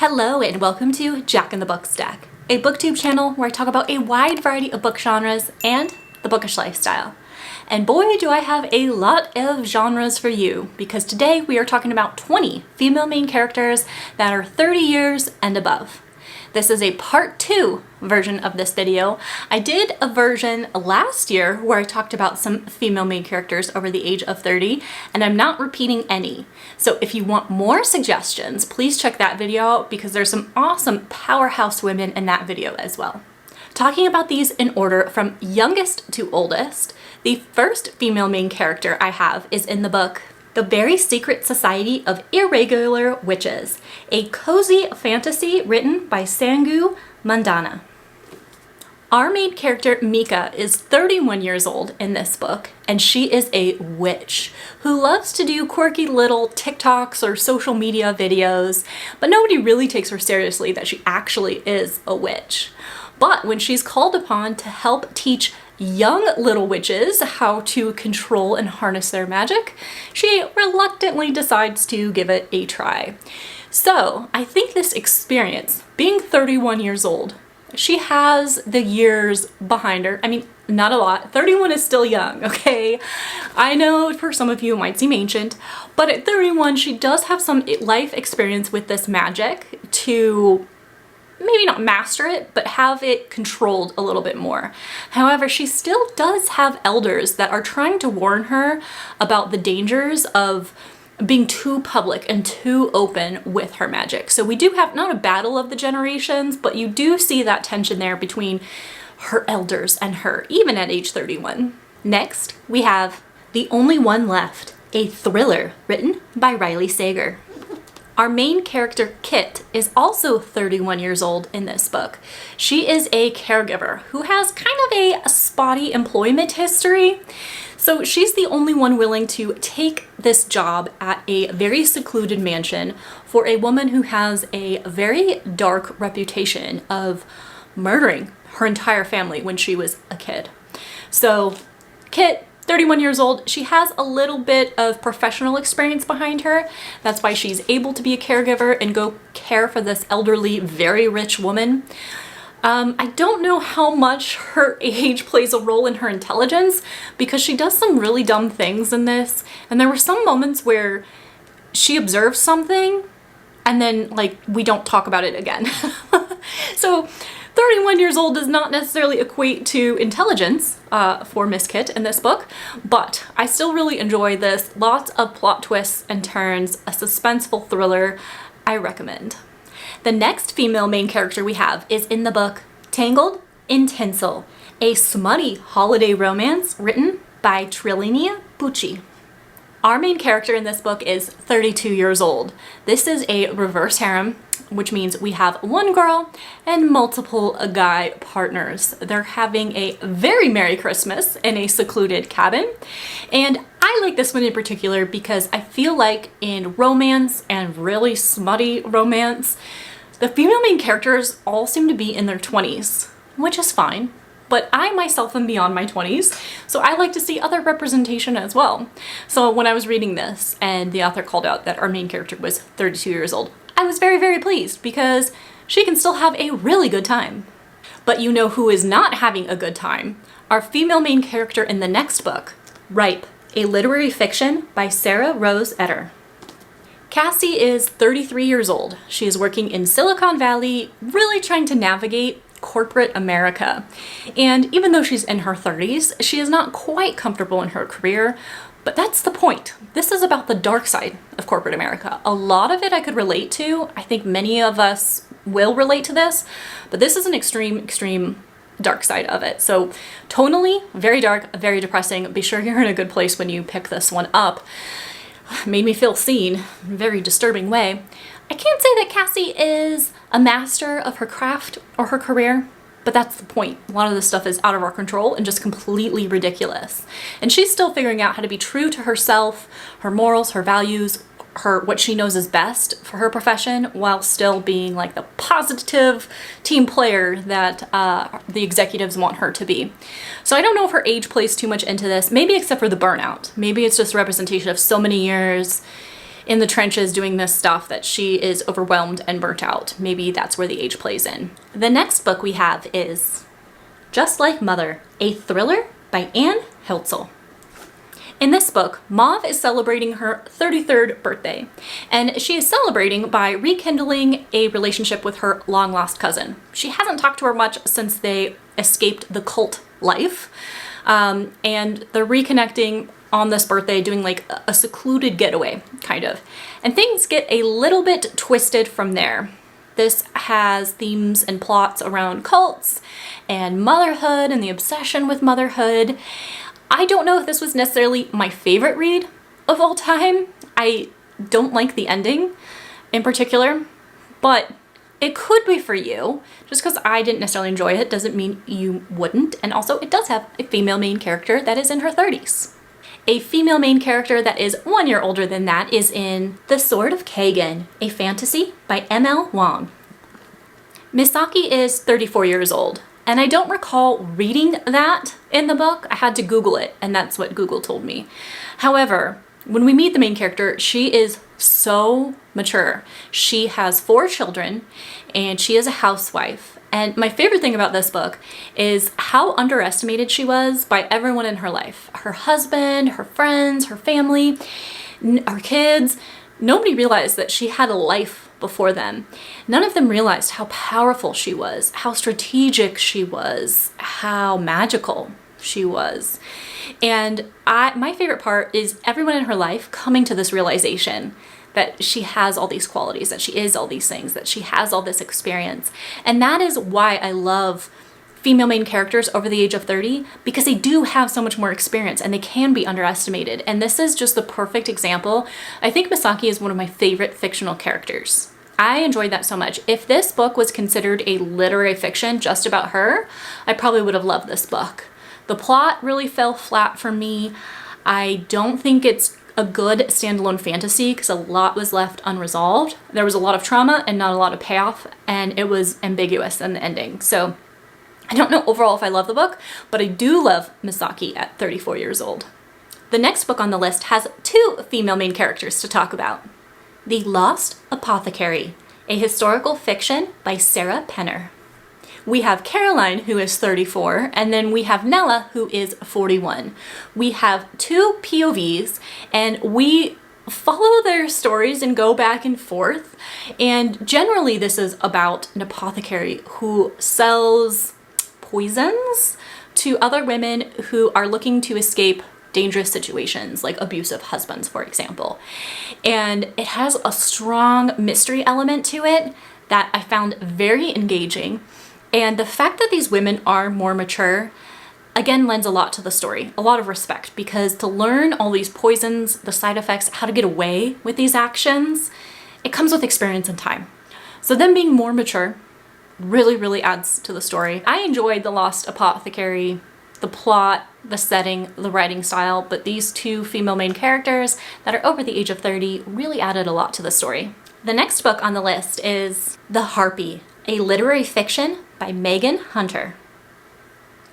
Hello and welcome to Jack in the Book Stack, a BookTube channel where I talk about a wide variety of book genres and the bookish lifestyle. And boy, do I have a lot of genres for you, because today we are talking about 20 female main characters that are 30 years and above. This is a part 2 version of this video. I did a version last year where I talked about some female main characters over the age of 30, and I'm not repeating any. So if you want more suggestions, please check that video out because there's some awesome powerhouse women in that video as well. Talking about these in order from youngest to oldest, the first female main character I have is in the book The Very Secret Society of Irregular Witches, a cozy fantasy written by Sangu Mandana. Our main character, Mika, is 31 years old in this book, and she is a witch who loves to do quirky little TikToks or social media videos, but nobody really takes her seriously that she actually is a witch. But when she's called upon to help teach young little witches how to control and harness their magic, she reluctantly decides to give it a try. So I think this experience, being 31 years old, she has the years behind her. I mean, not a lot. 31 is still young, okay? I know for some of you it might seem ancient, but at 31 she does have some life experience with this magic to maybe not master it, but have it controlled a little bit more. However, she still does have elders that are trying to warn her about the dangers of being too public and too open with her magic. So we do have not a battle of the generations, but you do see that tension there between her elders and her, even at age 31. Next, we have The Only One Left, a thriller written by Riley Sager. Our main character, Kit, is also 31 years old in this book. She is a caregiver who has kind of a spotty employment history. So she's the only one willing to take this job at a very secluded mansion for a woman who has a very dark reputation of murdering her entire family when she was a kid. So Kit, 31 years old, she has a little bit of professional experience behind her. That's why she's able to be a caregiver and go care for this elderly, very rich woman. I don't know how much her age plays a role in her intelligence, because she does some really dumb things in this. And there were some moments where she observes something and then we don't talk about it again. So 31 years old does not necessarily equate to intelligence for Miss Kit in this book, but I still really enjoy this. Lots of plot twists and turns, a suspenseful thriller. I recommend. The next female main character we have is in the book Tangled in Tinsel, a smutty holiday romance written by Trilinia Pucci. Our main character in this book is 32 years old. This is a reverse harem, which means we have one girl and multiple guy partners. They're having a very Merry Christmas in a secluded cabin. And I like this one in particular because I feel like in romance and really smutty romance, the female main characters all seem to be in their 20s, which is fine. But I myself am beyond my 20s, so I like to see other representation as well. So when I was reading this and the author called out that our main character was 32 years old, I was very, very pleased because she can still have a really good time. But you know who is not having a good time? Our female main character in the next book, Ripe, a literary fiction by Sarah Rose Etter. Cassie is 33 years old. She is working in Silicon Valley, really trying to navigate corporate America. And even though she's in her 30s, she is not quite comfortable in her career, but that's the point. This is about the dark side of corporate America. A lot of it I could relate to. I think many of us will relate to this, but this is an extreme dark side of it. So tonally, very dark, very depressing. Be sure you're in a good place when you pick this one up. Made me feel seen in a very disturbing way. I can't say that Cassie is a master of her craft or her career, but that's the point. A lot of this stuff is out of our control and just completely ridiculous. And she's still figuring out how to be true to herself, her morals, her values, what she knows is best for her profession, while still being like the positive team player that the executives want her to be. So I don't know if her age plays too much into this, maybe except for the burnout. Maybe it's just a representation of so many years in the trenches doing this stuff that she is overwhelmed and burnt out. Maybe that's where the age plays in. The next book we have is Just Like Mother, a thriller by Anne Hiltzel. In this book, Mauve is celebrating her 33rd birthday, and she is celebrating by rekindling a relationship with her long-lost cousin. She hasn't talked to her much since they escaped the cult life, and they're reconnecting on this birthday, doing like a secluded getaway, kind of. And things get a little bit twisted from there. This has themes and plots around cults and motherhood and the obsession with motherhood. I don't know if this was necessarily my favorite read of all time. I don't like the ending in particular, but it could be for you. Just because I didn't necessarily enjoy it doesn't mean you wouldn't. And also it does have a female main character that is in her 30s. A female main character that is 1 year older than that is in The Sword of Kagan, a fantasy by M.L. Wong. Misaki is 34 years old. And I don't recall reading that in the book. I had to Google it, and that's what Google told me. However, when we meet the main character, she is so mature. She has 4 children, and she is a housewife. And my favorite thing about this book is how underestimated she was by everyone in her life. Her husband, her friends, her family, her kids. Nobody realized that she had a life before them. None of them realized how powerful she was, how strategic she was, how magical she was. And my favorite part is everyone in her life coming to this realization that she has all these qualities, that she is all these things, that she has all this experience. And that is why I love female main characters over the age of 30, because they do have so much more experience and they can be underestimated. And this is just the perfect example. I think Misaki is one of my favorite fictional characters. I enjoyed that so much. If this book was considered a literary fiction just about her, I probably would have loved this book. The plot really fell flat for me. I don't think it's a good standalone fantasy because a lot was left unresolved. There was a lot of trauma and not a lot of payoff, and it was ambiguous in the ending. So I don't know overall if I love the book, but I do love Misaki at 34 years old. The next book on the list has 2 female main characters to talk about. The Lost Apothecary, a historical fiction by Sarah Penner. We have Caroline, who is 34, and then we have Nella, who is 41. We have 2 POVs, and we follow their stories and go back and forth. And generally this is about an apothecary who sells poisons to other women who are looking to escape dangerous situations, like abusive husbands, for example. And it has a strong mystery element to it that I found very engaging. And the fact that these women are more mature, again, lends a lot to the story, a lot of respect, because to learn all these poisons, the side effects, how to get away with these actions, it comes with experience and time. So them being more mature really, really adds to the story. I enjoyed The Lost Apothecary, the plot, the setting, the writing style, but these 2 female main characters that are over the age of 30 really added a lot to the story. The next book on the list is The Harpy, a literary fiction by Megan Hunter.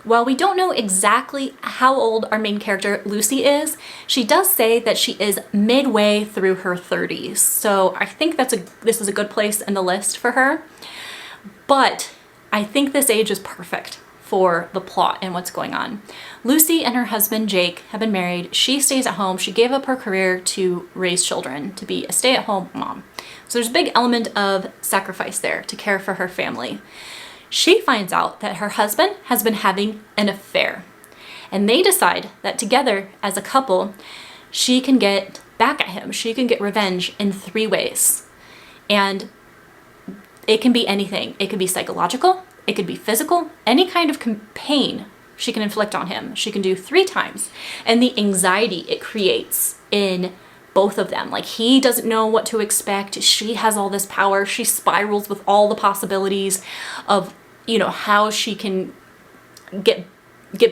While we don't know exactly how old our main character Lucy is, she does say that she is midway through her 30s. So I think this is a good place in the list for her. But I think this age is perfect for the plot and what's going on. Lucy and her husband Jake have been married. She stays at home. She gave up her career to raise children, to be a stay-at-home mom. So there's a big element of sacrifice there to care for her family. She finds out that her husband has been having an affair, and they decide that together as a couple, she can get back at him. She can get revenge in 3 ways. And it can be anything. It could be psychological, it could be physical, any kind of pain she can inflict on him. She can do 3 times. And the anxiety it creates in both of them. Like, he doesn't know what to expect. She has all this power. She spirals with all the possibilities of, you know, how she can get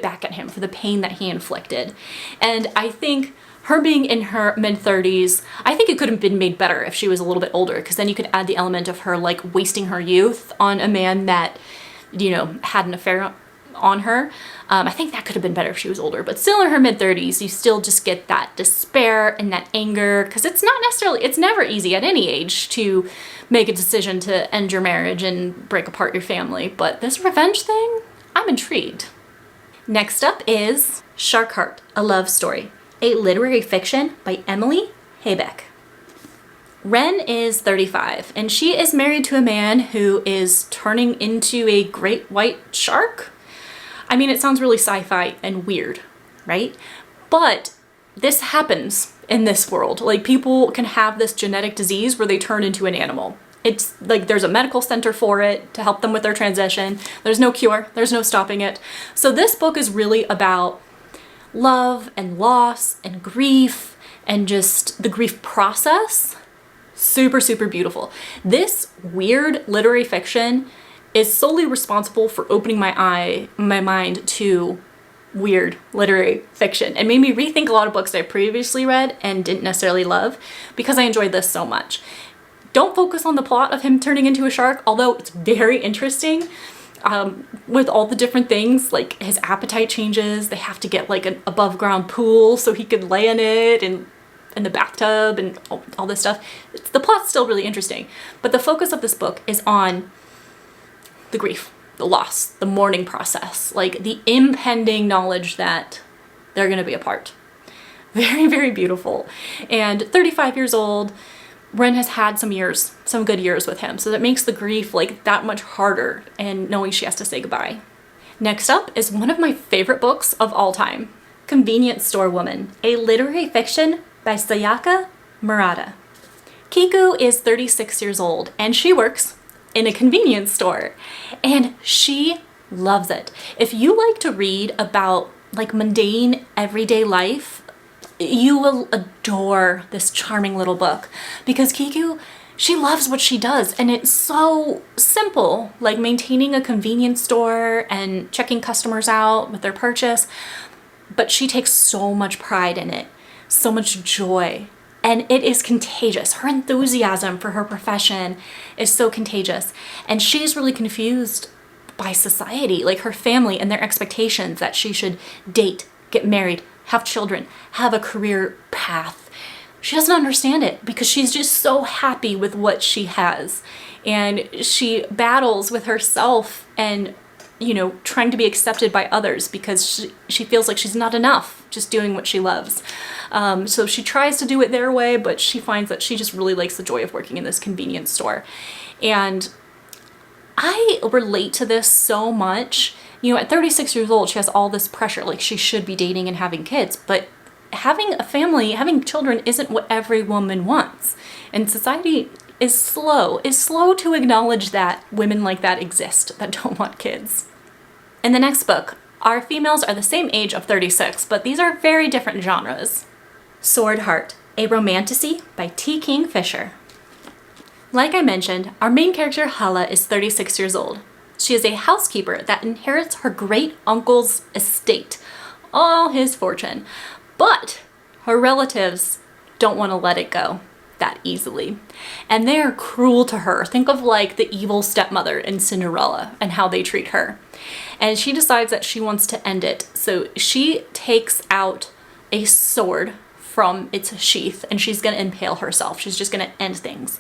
back at him for the pain that he inflicted. And I think her being in her mid-30s, I think it could have been made better if she was a little bit older, because then you could add the element of her like wasting her youth on a man that, you know, had an affair on her. I think that could have been better if she was older, but still in her mid-30s, you still just get that despair and that anger, because it's never easy at any age to make a decision to end your marriage and break apart your family, but this revenge thing, I'm intrigued. Next up is Shark Heart, a Love Story, a literary fiction by Emily Haybeck. Ren is 35, and she is married to a man who is turning into a great white shark. I mean, it sounds really sci-fi and weird, right? But this happens in this world. Like, people can have this genetic disease where they turn into an animal. It's like there's a medical center for it to help them with their transition. There's no cure. There's no stopping it. So this book is really about love and loss and grief and just the grief process. Super, super beautiful. This weird literary fiction is solely responsible for opening my mind to weird literary fiction and made me rethink a lot of books I previously read and didn't necessarily love because I enjoyed this so much. Don't focus on the plot of him turning into a shark, although it's very interesting with all the different things, like his appetite changes. They have to get like an above ground pool so he could lay in it and in the bathtub and all this stuff. The plot's still really interesting, but the focus of this book is on the grief, the loss, the mourning process, like the impending knowledge that they're going to be apart. Very, very beautiful. And 35 years old, Ren has had some good years with him, so that makes the grief like that much harder and knowing she has to say goodbye. Next up is one of my favorite books of all time, Convenience Store Woman, a literary fiction by Sayaka Murata. Kiku is 36 years old and she works in a convenience store and she loves it. If you like to read about like mundane everyday life, you will adore this charming little book because Kiku, she loves what she does and it's so simple, like maintaining a convenience store and checking customers out with their purchase, but she takes so much pride in it, so much joy, and it is contagious. Her enthusiasm for her profession is so contagious, and she's really confused by society, like her family and their expectations that she should date, get married, have children, have a career path. She doesn't understand it because she's just so happy with what she has, and she battles with herself and trying to be accepted by others because she feels like she's not enough just doing what she loves. So she tries to do it their way, but she finds that she just really likes the joy of working in this convenience store. And I relate to this so much. At 36 years old, she has all this pressure, like she should be dating and having kids, but having a family, having children isn't what every woman wants. And society is slow to acknowledge that women like that exist, that don't want kids. In the next book, our females are the same age of 36, but these are very different genres. Sword Heart, a romantasy by T. King Fisher. Like I mentioned, our main character Hala is 36 years old. She is a housekeeper that inherits her great uncle's estate, all his fortune, but her relatives don't want to let it go that easily. And they are cruel to her. Think of like the evil stepmother in Cinderella and how they treat her. And she decides that she wants to end it. So she takes out a sword from its sheath and she's going to impale herself. She's just going to end things.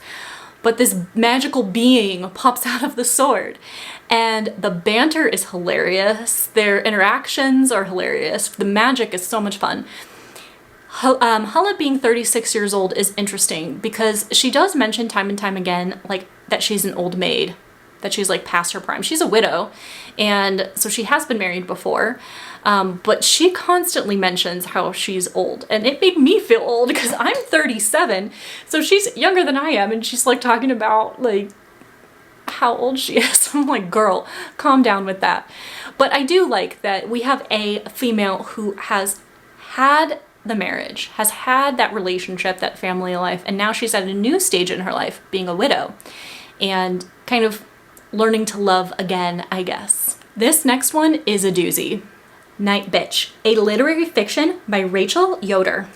But this magical being pops out of the sword and the banter is hilarious. Their interactions are hilarious. The magic is so much fun. Hala being 36 years old is interesting because she does mention time and time again like that she's an old maid, that she's like past her prime. She's a widow, and so she has been married before, but she constantly mentions how she's old, and it made me feel old because I'm 37, so she's younger than I am, and she's like talking about like how old she is. I'm like, girl, calm down with that. But I do like that we have a female who has had the marriage, has had that relationship, that family life, and now she's at a new stage in her life, being a widow, and kind of learning to love again, I guess. This next one is a doozy. Night Bitch, a literary fiction by Rachel Yoder.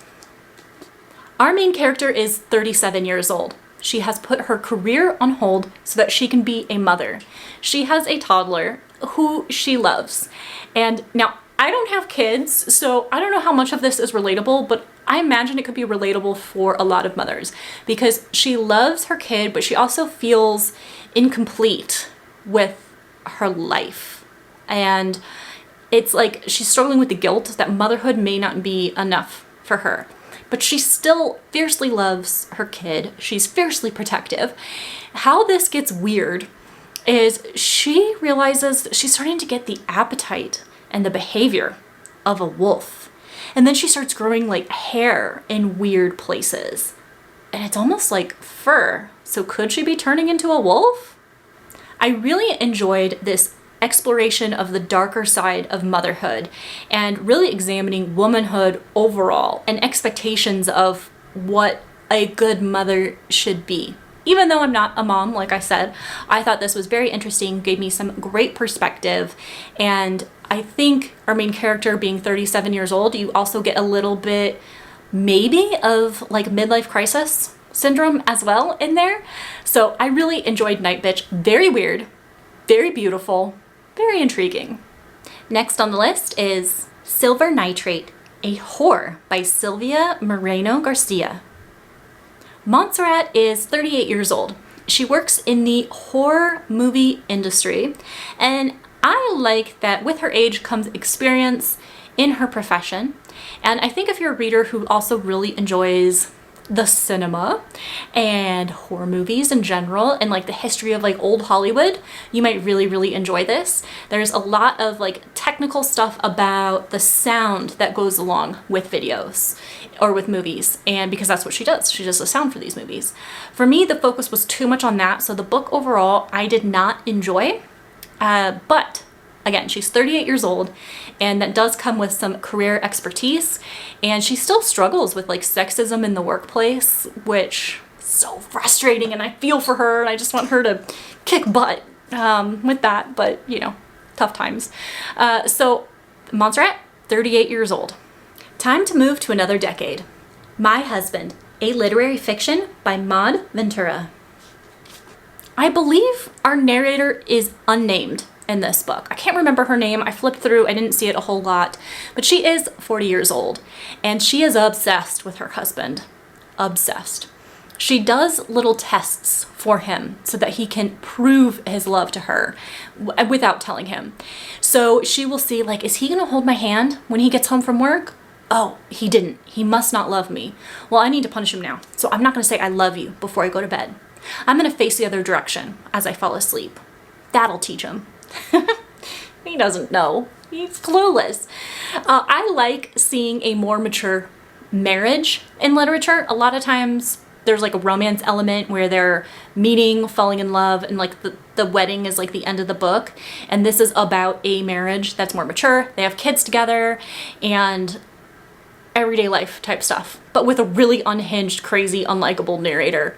Our main character is 37 years old. She has put her career on hold so that she can be a mother. She has a toddler, who she loves. And now, I don't have kids, so I don't know how much of this is relatable, but I imagine it could be relatable for a lot of mothers because she loves her kid, but she also feels incomplete with her life. And it's like she's struggling with the guilt that motherhood may not be enough for her. But she still fiercely loves her kid. She's fiercely protective. How this gets weird is she realizes that she's starting to get the appetite and the behavior of a wolf. And then she starts growing like hair in weird places. And it's almost like fur. So could she be turning into a wolf? I really enjoyed this exploration of the darker side of motherhood and really examining womanhood overall and expectations of what a good mother should be. Even though I'm not a mom, like I said, I thought this was very interesting, gave me some great perspective, and I think our main character being 37 years old, you also get a little bit maybe of like midlife crisis syndrome as well in there. So I really enjoyed Night Bitch. Very weird, very beautiful, very intriguing. Next on the list is Silver Nitrate, a Whore by Sylvia Moreno Garcia. Montserrat is 38 years old. She works in the horror movie industry, and I like that with her age comes experience in her profession. And I think if you're a reader who also really enjoys the cinema and horror movies in general and like the history of like old Hollywood, you might really enjoy this. There's a lot of like technical stuff about the sound that goes along with videos or with movies, and because that's what she does the sound for these movies. For me, the focus was too much on that, so the book overall I did not enjoy, but again, she's 38 years old, and that does come with some career expertise, and she still struggles with like sexism in the workplace, which is so frustrating, and I feel for her, and I just want her to kick butt with that, but you know, tough times. So Montserrat, 38 years old. Time to move to another decade. My Husband, a literary fiction by Maud Ventura. I believe our narrator is unnamed in this book. I can't remember her name. I flipped through, I didn't see it a whole lot, but she is 40 years old and she is obsessed with her husband. Obsessed. She does little tests for him so that he can prove his love to her without telling him. So she will see like, is he gonna hold my hand when he gets home from work? Oh, he didn't. He must not love me. Well, I need to punish him now. So I'm not gonna say I love you before I go to bed. I'm gonna face the other direction as I fall asleep. That'll teach him. He doesn't know. He's clueless. I like seeing a more mature marriage in literature. A lot of times there's like a romance element where they're meeting, falling in love, and like the wedding is like the end of the book. And this is about a marriage that's more mature. They have kids together and everyday life type stuff, but with a really unhinged, crazy, unlikable narrator.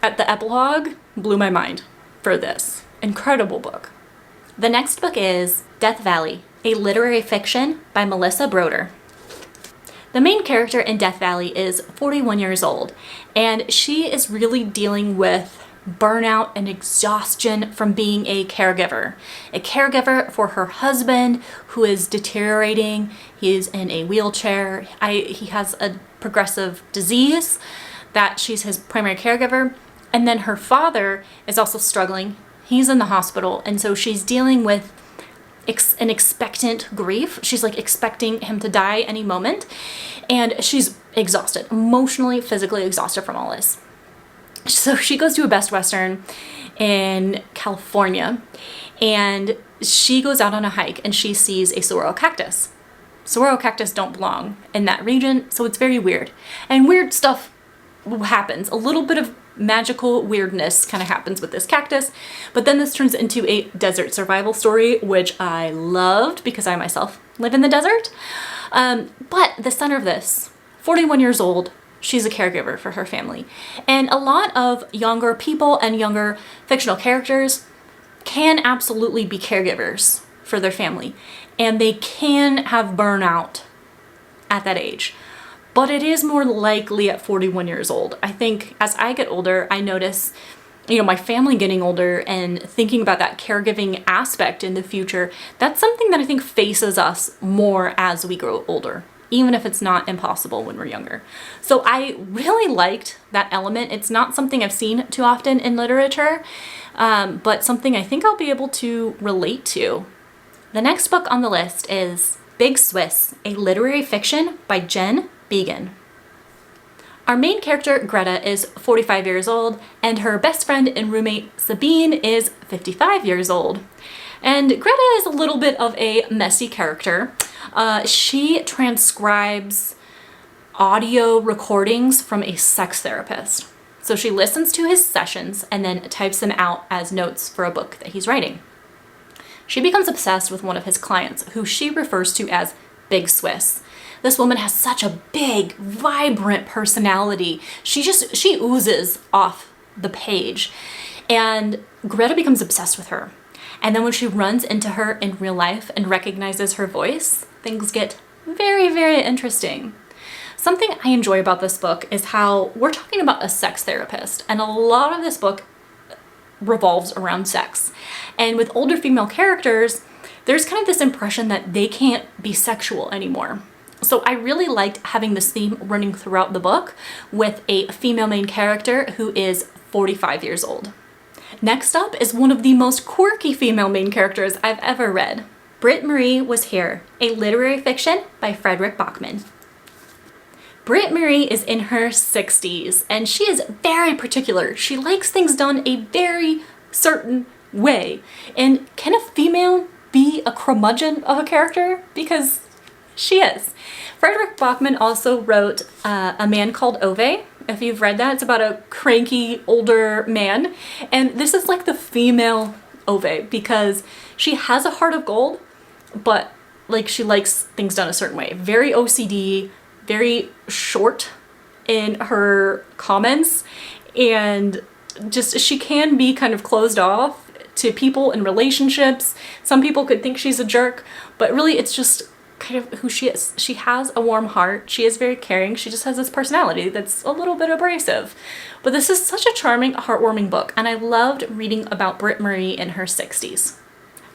At the epilogue, blew my mind for this incredible book. The next book is Death Valley, a literary fiction by Melissa Broder. The main character in Death Valley is 41 years old, and she is really dealing with burnout and exhaustion from being a caregiver for her husband who is deteriorating. He is in a wheelchair. He has a progressive disease that she's his primary caregiver. And then her father is also struggling. He's in the hospital, and so she's dealing with an expectant grief. She's like expecting him to die any moment, and she's exhausted, emotionally, physically exhausted from all this. So she goes to a Best Western in California, and she goes out on a hike and she sees a saguaro cactus. Saguaro cactus don't belong in that region, so it's very weird. And weird stuff happens. A little bit of magical weirdness kind of happens with this cactus, but then this turns into a desert survival story, which I loved because I myself live in the desert. But the center of this, 41 years old, she's a caregiver for her family. And a lot of younger people and younger fictional characters can absolutely be caregivers for their family, and they can have burnout at that age. But it is more likely at 41 years old. I think as I get older, I notice you know, my family getting older and thinking about that caregiving aspect in the future, that's something that I think faces us more as we grow older, even if it's not impossible when we're younger. So I really liked that element. It's not something I've seen too often in literature, but something I think I'll be able to relate to. The next book on the list is Big Swiss, a literary fiction by Jen Beagin. Our main character, Greta, is 45 years old, and her best friend and roommate, Sabine, is 55 years old. And Greta is a little bit of a messy character. She transcribes audio recordings from a sex therapist. So she listens to his sessions and then types them out as notes for a book that he's writing. She becomes obsessed with one of his clients, who she refers to as Big Swiss. This woman has such a big, vibrant personality. She oozes off the page. And Greta becomes obsessed with her. And then when she runs into her in real life and recognizes her voice, things get very, very interesting. Something I enjoy about this book is how we're talking about a sex therapist, and a lot of this book revolves around sex. And with older female characters, there's kind of this impression that they can't be sexual anymore. So I really liked having this theme running throughout the book with a female main character who is 45 years old. Next up is one of the most quirky female main characters I've ever read. Britt Marie Was Here, a literary fiction by Frederick Bachman. Britt Marie is in her 60s, and she is very particular. She likes things done a very certain way. And can a female be a curmudgeon of a character? Because she is. Frederick Bachman also wrote A Man Called Ove. If you've read that, it's about a cranky older man. And this is like the female Ove, because she has a heart of gold, but like she likes things done a certain way. Very OCD, very short in her comments, and just she can be kind of closed off to people in relationships. Some people could think she's a jerk, but really it's just kind of who she is. She has a warm heart. She is very caring. She just has this personality that's a little bit abrasive. But this is such a charming, heartwarming book, and I loved reading about Britt Marie in her 60s.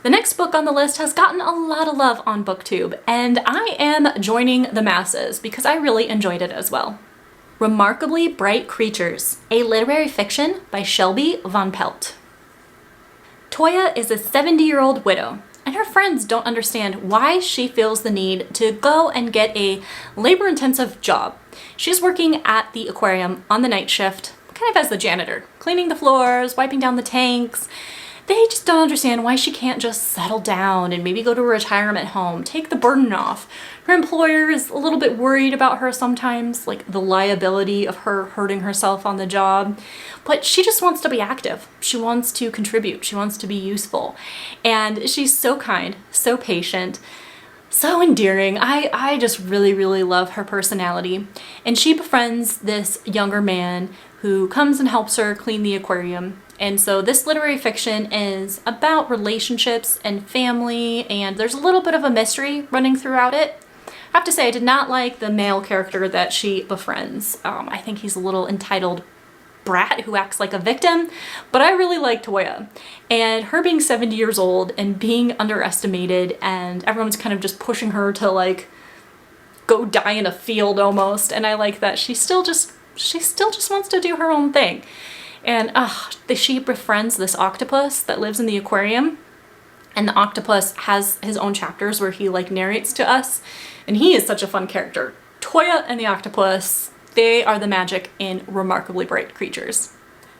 The next book on the list has gotten a lot of love on BookTube, and I am joining the masses because I really enjoyed it as well. Remarkably Bright Creatures, a literary fiction by Shelby Von Pelt. Toya is a 70-year-old widow, and her friends don't understand why she feels the need to go and get a labor-intensive job. She's working at the aquarium on the night shift, kind of as the janitor, cleaning the floors, wiping down the tanks. They just don't understand why she can't just settle down and maybe go to a retirement home, take the burden off. Her employer is a little bit worried about her sometimes, like the liability of her hurting herself on the job, but she just wants to be active. She wants to contribute. She wants to be useful. And she's so kind, so patient, so endearing. I just really, really love her personality. And she befriends this younger man who comes and helps her clean the aquarium. And so this literary fiction is about relationships and family, and there's a little bit of a mystery running throughout it. I have to say, I did not like the male character that she befriends. I think he's a little entitled brat who acts like a victim, but I really like Toya. And her being 70 years old and being underestimated, and everyone's kind of just pushing her to like go die in a field almost, and I like that she still just wants to do her own thing. And she befriends this octopus that lives in the aquarium, and the octopus has his own chapters where he like narrates to us, and he is such a fun character. Toya and the octopus, they are the magic in Remarkably Bright Creatures.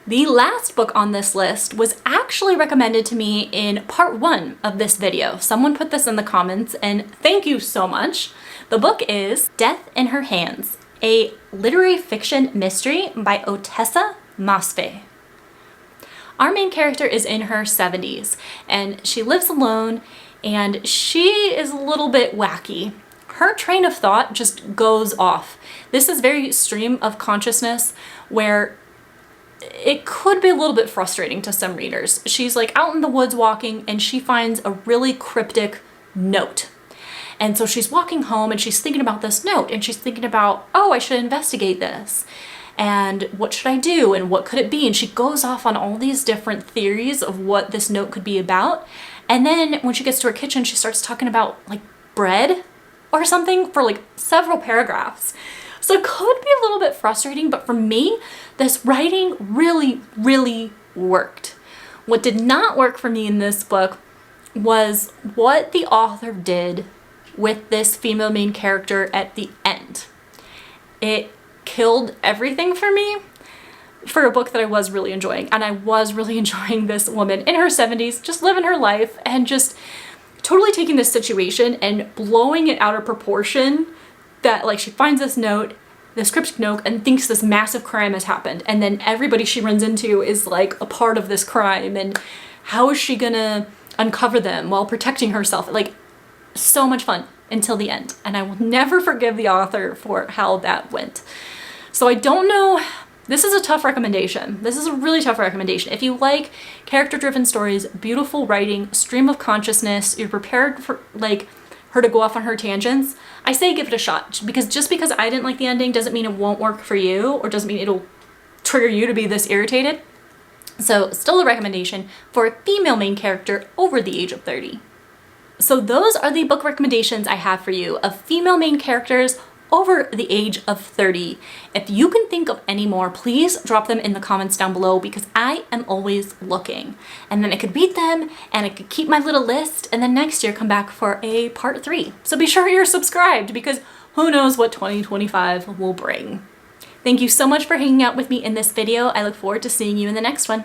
The last book on this list was actually recommended to me in part 1 of this video. Someone put this in the comments, and thank you so much. The book is Death in Her Hands, a literary fiction mystery by Otessa Masfe. Our main character is in her 70s, and she lives alone, and she is a little bit wacky. Her train of thought just goes off. This is very stream of consciousness, where it could be a little bit frustrating to some readers. She's like out in the woods walking, and she finds a really cryptic note. And so she's walking home and she's thinking about this note, and she's thinking about, oh, I should investigate this. and what should I do and what could it be? And she goes off on all these different theories of what this note could be about. And then when she gets to her kitchen, she starts talking about like bread or something for like several paragraphs. So it could be a little bit frustrating, but for me, this writing really, really worked. What did not work for me in this book was what the author did with this female main character at the end. It killed everything for me for a book that I was really enjoying. And I was really enjoying this woman in her 70s, just living her life and just totally taking this situation and blowing it out of proportion, that like she finds this note, this cryptic note, and thinks this massive crime has happened. And then everybody she runs into is like a part of this crime. And how is she gonna uncover them while protecting herself? Like, so much fun until the end. And I will never forgive the author for how that went. So I don't know. This is a tough recommendation. This is a really tough recommendation. If you like character-driven stories, beautiful writing, stream of consciousness, you're prepared for like her to go off on her tangents, I say give it a shot. Because just because I didn't like the ending doesn't mean it won't work for you, or doesn't mean it'll trigger you to be this irritated. So still a recommendation for a female main character over the age of 30. So those are the book recommendations I have for you of female main characters over the age of 30. If you can think of any more, please drop them in the comments down below, because I am always looking. And then I could read them and I could keep my little list, and then next year come back for a part 3. So be sure you're subscribed, because who knows what 2025 will bring. Thank you so much for hanging out with me in this video. I look forward to seeing you in the next one.